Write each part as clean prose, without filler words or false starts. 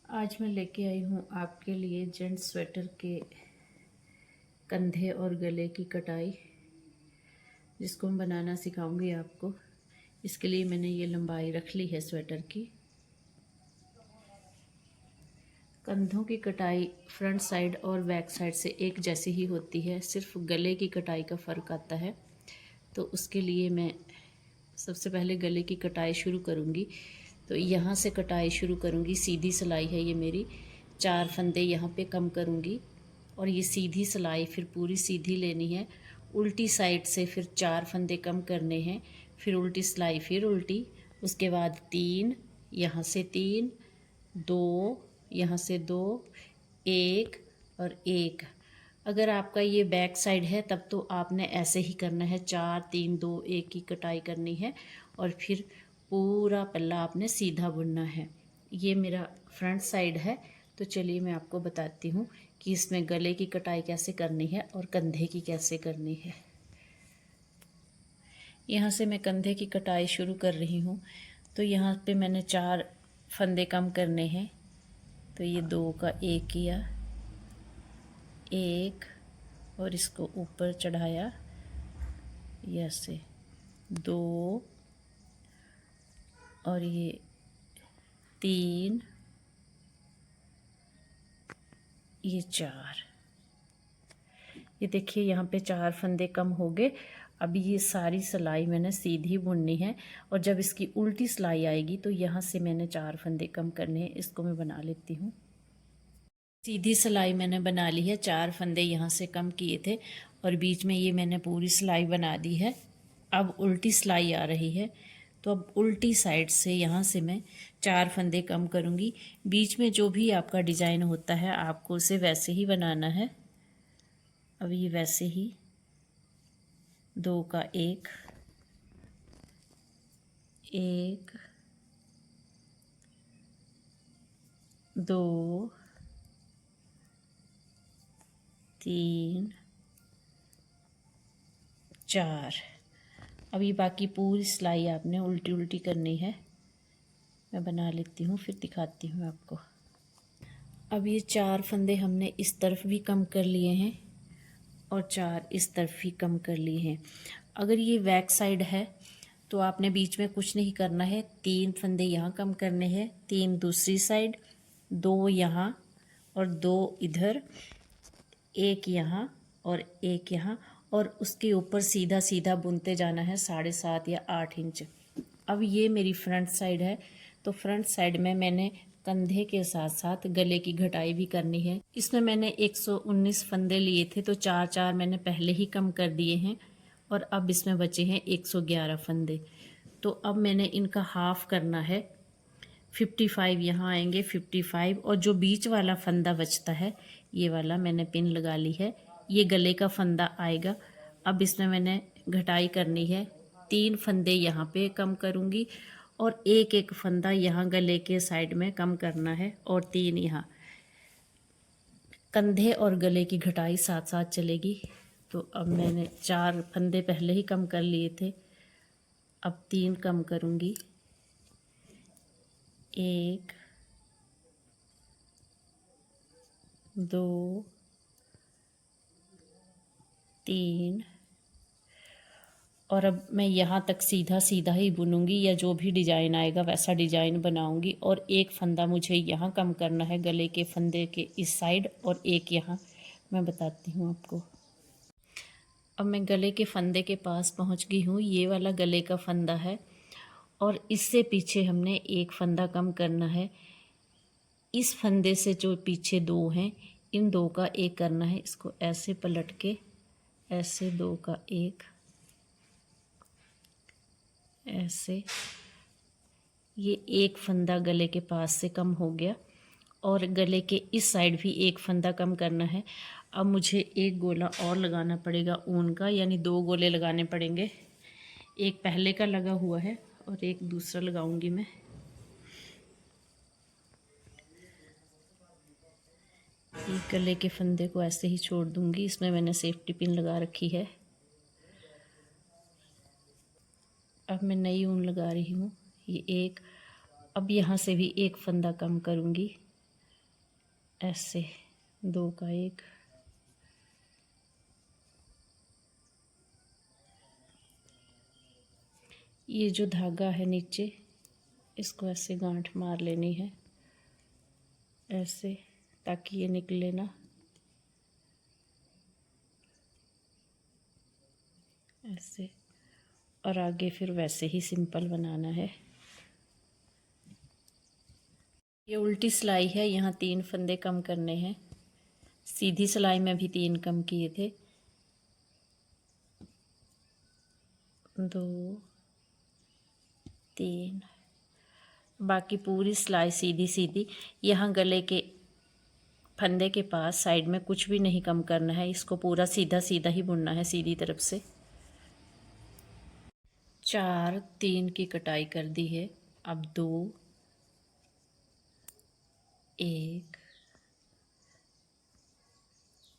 आज मैं लेके आई हूँ आपके लिए जेंट्स स्वेटर के कंधे और गले की कटाई, जिसको मैं बनाना सिखाऊंगी आपको। इसके लिए मैंने ये लंबाई रख ली है स्वेटर की। कंधों की कटाई फ्रंट साइड और बैक साइड से एक जैसी ही होती है, सिर्फ गले की कटाई का फ़र्क आता है। तो उसके लिए मैं सबसे पहले गले की कटाई शुरू करूँगी। तो यहाँ से कटाई शुरू करूँगी। सीधी सिलाई है ये मेरी, 4 फंदे यहाँ पे कम करूँगी और ये सीधी सिलाई फिर पूरी सीधी लेनी है। उल्टी साइड से फिर 4 फंदे कम करने हैं, फिर उल्टी सिलाई, फिर उल्टी, उसके बाद 3, यहाँ से 3, 2, यहाँ से 2, 1 और 1। अगर आपका ये बैक साइड है तब तो आपने ऐसे ही करना है, 4 3 2 1 की कटाई करनी है और फिर पूरा पल्ला आपने सीधा बुनना है। ये मेरा फ्रंट साइड है। तो चलिए मैं आपको बताती हूँ कि इसमें गले की कटाई कैसे करनी है और कंधे की कैसे करनी है। यहाँ से मैं कंधे की कटाई शुरू कर रही हूँ। तो यहाँ पे मैंने 4 फंदे कम करने हैं। तो ये 2 का 1 किया, 1 और इसको ऊपर चढ़ाया, ऐसे 2 और ये 3, ये 4। ये देखिए यहाँ पे 4 फंदे कम हो गए। अभी ये सारी सिलाई मैंने सीधी बुननी है और जब इसकी उल्टी सिलाई आएगी तो यहाँ से मैंने 4 फंदे कम करने हैं। इसको मैं बना लेती हूँ। सीधी सिलाई मैंने बना ली है, 4 फंदे यहाँ से कम किए थे और बीच में ये मैंने पूरी सिलाई बना दी है। अब उल्टी सिलाई आ रही है, तो अब उल्टी साइड से यहाँ से मैं 4 फंदे कम करूँगी। बीच में जो भी आपका डिज़ाइन होता है आपको उसे वैसे ही बनाना है। अब ये वैसे ही 2 का 1, 1, 2, 3, 4। अभी बाकी पूरी सिलाई आपने उल्टी उल्टी करनी है। मैं बना लेती हूँ फिर दिखाती हूँ आपको। अब ये 4 फंदे हमने इस तरफ भी कम कर लिए हैं और 4 इस तरफ भी कम कर लिए हैं। अगर ये बैक साइड है तो आपने बीच में कुछ नहीं करना है। 3 फंदे यहाँ कम करने हैं, 3 दूसरी साइड, 2 यहाँ और 2 इधर, 1 यहाँ और 1 यहाँ, और उसके ऊपर सीधा सीधा बुनते जाना है 7.5 या 8 इंच। अब ये मेरी फ्रंट साइड है, तो फ्रंट साइड में मैंने कंधे के साथ साथ गले की घटाई भी करनी है। इसमें मैंने 119 फंदे लिए थे, तो 4 मैंने पहले ही कम कर दिए हैं और अब इसमें बचे हैं 111 फंदे। तो अब मैंने इनका हाफ करना है, 55 यहाँ आएंगे, 55, और जो बीच वाला फंदा बचता है ये वाला मैंने पिन लगा ली है, ये गले का फंदा आएगा। अब इसमें मैंने घटाई करनी है, 3 फंदे यहाँ पे कम करूँगी और एक एक फंदा यहाँ गले के साइड में कम करना है और 3 यहाँ। कंधे और गले की घटाई साथ साथ चलेगी। तो अब मैंने 4 फंदे पहले ही कम कर लिए थे, अब 3 कम करूँगी, 1, 2, 3, और अब मैं यहाँ तक सीधा सीधा ही बुनूंगी या जो भी डिज़ाइन आएगा वैसा डिज़ाइन बनाऊंगी। और एक फंदा मुझे यहाँ कम करना है गले के फंदे के इस साइड और एक यहाँ। मैं बताती हूँ आपको। अब मैं गले के फंदे के पास पहुँच गई हूँ। ये वाला गले का फंदा है और इससे पीछे हमने एक फंदा कम करना है। इस फंदे से जो पीछे 2 हैं, इन 2 का 1 करना है। इसको ऐसे पलट के ऐसे 2 का 1, ऐसे, ये एक फंदा गले के पास से कम हो गया और गले के इस साइड भी एक फंदा कम करना है। अब मुझे एक गोला और लगाना पड़ेगा ऊन का, यानी 2 गोले लगाने पड़ेंगे। एक पहले का लगा हुआ है और एक दूसरा लगाऊंगी मैं। एक गले के फंदे को ऐसे ही छोड़ दूंगी, इसमें मैंने सेफ्टी पिन लगा रखी है। अब मैं नई ऊन लगा रही हूँ, ये एक। अब यहाँ से भी एक फंदा कम करूँगी ऐसे 2 का 1, ये जो धागा है नीचे इसको ऐसे गांठ मार लेनी है ऐसे, ताकि ये निकले ना, ऐसे। और आगे फिर वैसे ही सिंपल बनाना है। ये उल्टी सिलाई है, यहाँ 3 फंदे कम करने हैं। सीधी सिलाई में भी 3 कम किए थे, 2 3, बाकी पूरी सिलाई सीधी सीधी। यहाँ गले के फंदे के पास साइड में कुछ भी नहीं कम करना है, इसको पूरा सीधा सीधा ही बुनना है, सीधी तरफ से। 4 3 की कटाई कर दी है। अब 2 1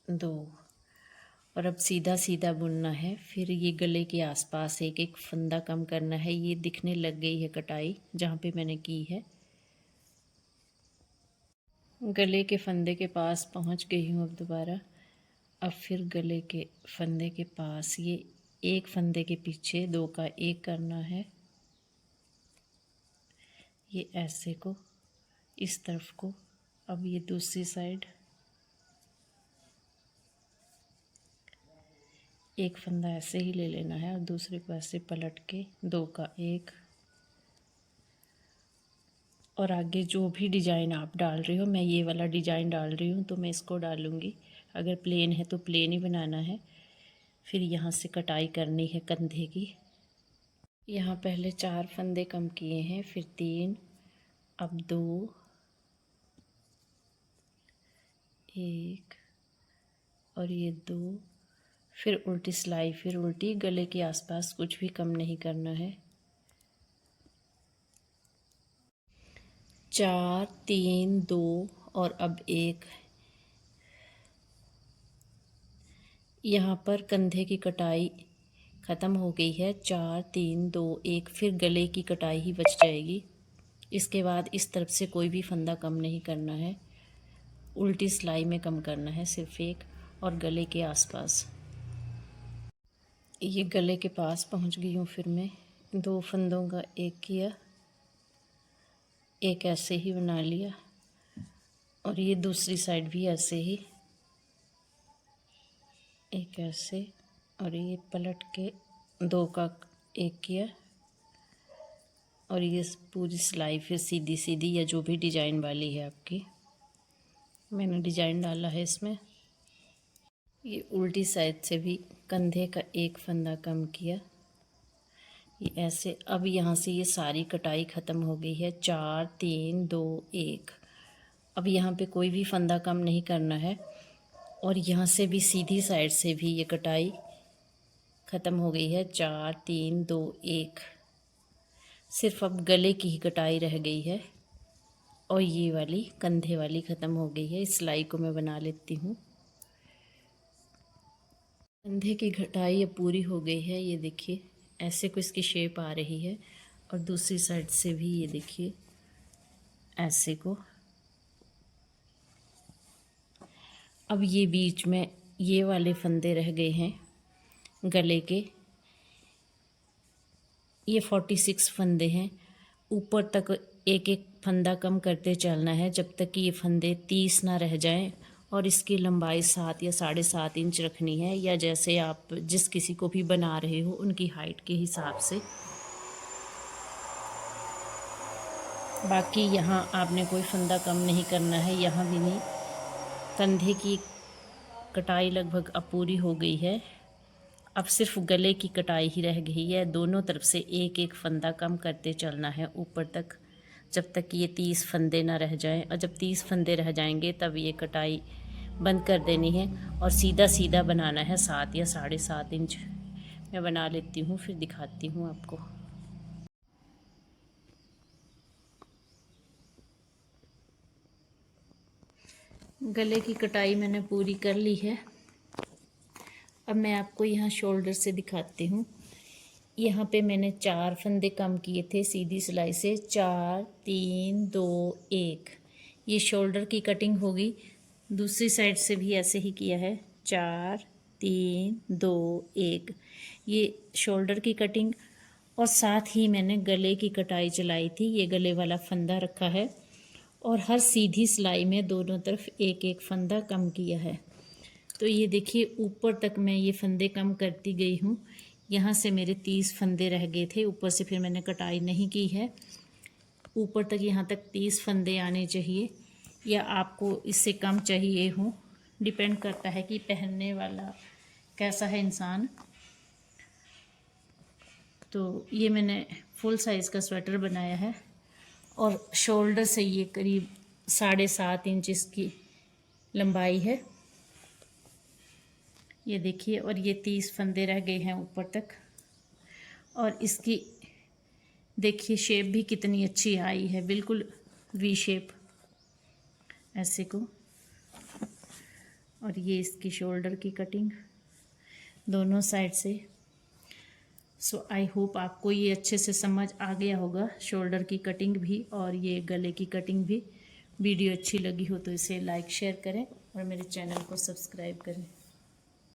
2, और अब सीधा सीधा बुनना है। फिर ये गले के आसपास एक एक फंदा कम करना है। ये दिखने लग गई है कटाई जहाँ पे मैंने की है। गले के फंदे के पास पहुँच गई हूँ अब दोबारा। अब फिर गले के फंदे के पास ये एक फंदे के पीछे 2 का 1 करना है। ये ऐसे को इस तरफ को, अब ये दूसरी साइड एक फंदा ऐसे ही ले लेना है और दूसरे को ऐसे पलट के 2 का 1। और आगे जो भी डिज़ाइन आप डाल रहे हो, मैं ये वाला डिज़ाइन डाल रही हूँ तो मैं इसको डालूँगी। अगर प्लेन है तो प्लेन ही बनाना है। फिर यहाँ से कटाई करनी है कंधे की। यहाँ पहले 4 फंदे कम किए हैं, फिर 3, अब 2 1 और ये 2, फिर उल्टी सिलाई, फिर उल्टी। गले के आसपास कुछ भी कम नहीं करना है। 4 3 2 और अब 1। यहाँ पर कंधे की कटाई ख़त्म हो गई है। 4 3 2 1, फिर गले की कटाई ही बच जाएगी। इसके बाद इस तरफ से कोई भी फंदा कम नहीं करना है, उल्टी सिलाई में कम करना है सिर्फ 1। और गले के आसपास, ये गले के पास पहुँच गई हूँ। फिर मैं 2 फंदों का 1 किया, एक ऐसे ही बना लिया, और ये दूसरी साइड भी ऐसे ही एक ऐसे, और ये पलट के 2 का 1 किया। और ये पूरी सिलाई फिर सीधी सीधी या जो भी डिज़ाइन वाली है आपकी, मैंने डिज़ाइन डाला है इसमें। ये उल्टी साइड से भी कंधे का 1 फंदा कम किया, ये ऐसे। अब यहाँ से ये सारी कटाई ख़त्म हो गई है। 4 3 2 1, अब यहाँ पे कोई भी फंदा कम नहीं करना है। और यहाँ से भी सीधी साइड से भी ये कटाई ख़त्म हो गई है। 4 3 2 1, सिर्फ अब गले की ही कटाई रह गई है, और ये वाली कंधे वाली ख़त्म हो गई है। इस सिलाई को मैं बना लेती हूँ। कंधे की कटाई अब पूरी हो गई है। ये देखिए ऐसे को इसकी शेप आ रही है, और दूसरी साइड से भी ये देखिए ऐसे को। अब ये बीच में ये वाले फंदे रह गए हैं गले के, ये 46 फंदे हैं। ऊपर तक एक एक फंदा कम करते चलना है जब तक कि ये फंदे 30 ना रह जाएं। और इसकी लंबाई 7 या 7.5 इंच रखनी है, या जैसे आप जिस किसी को भी बना रहे हो उनकी हाइट के हिसाब से। बाकी यहाँ आपने कोई फंदा कम नहीं करना है, यहाँ भी नहीं। कंधे की कटाई लगभग अब पूरी हो गई है। अब सिर्फ गले की कटाई ही रह गई है। दोनों तरफ से एक एक फंदा कम करते चलना है ऊपर तक, जब तक कि ये 30 फंदे ना रह जाएं। और जब 30 फंदे रह जाएंगे तब ये कटाई बंद कर देनी है, और सीधा सीधा बनाना है 7 या 7.5 इंच। मैं बना लेती हूँ, फिर दिखाती हूँ आपको। गले की कटाई मैंने पूरी कर ली है। अब मैं आपको यहाँ शोल्डर से दिखाती हूँ। यहाँ पे मैंने 4 फंदे कम किए थे सीधी सिलाई से। 4 3 2 1, ये शोल्डर की कटिंग होगी। दूसरी साइड से भी ऐसे ही किया है, 4 3 2 1, ये शोल्डर की कटिंग। और साथ ही मैंने गले की कटाई चलाई थी, ये गले वाला फंदा रखा है और हर सीधी सिलाई में दोनों तरफ एक एक फंदा कम किया है। तो ये देखिए ऊपर तक मैं ये फंदे कम करती गई हूँ। यहाँ से मेरे 30 फंदे रह गए थे, ऊपर से फिर मैंने कटाई नहीं की है। ऊपर तक यहाँ तक 30 फंदे आने चाहिए या आपको इससे कम चाहिए हो, डिपेंड करता है कि पहनने वाला कैसा है इंसान। तो ये मैंने फुल साइज़ का स्वेटर बनाया है और शोल्डर से ये करीब 7.5 इंच इसकी लंबाई है, ये देखिए। और ये 30 फंदे रह गए हैं ऊपर तक। और इसकी देखिए शेप भी कितनी अच्छी आई है, बिल्कुल वी शेप ऐसे को। और ये इसकी शोल्डर की कटिंग दोनों साइड से। सो आई होप आपको ये अच्छे से समझ आ गया होगा, शोल्डर की कटिंग भी और ये गले की कटिंग भी। वीडियो अच्छी लगी हो तो इसे लाइक शेयर करें और मेरे चैनल को सब्सक्राइब करें।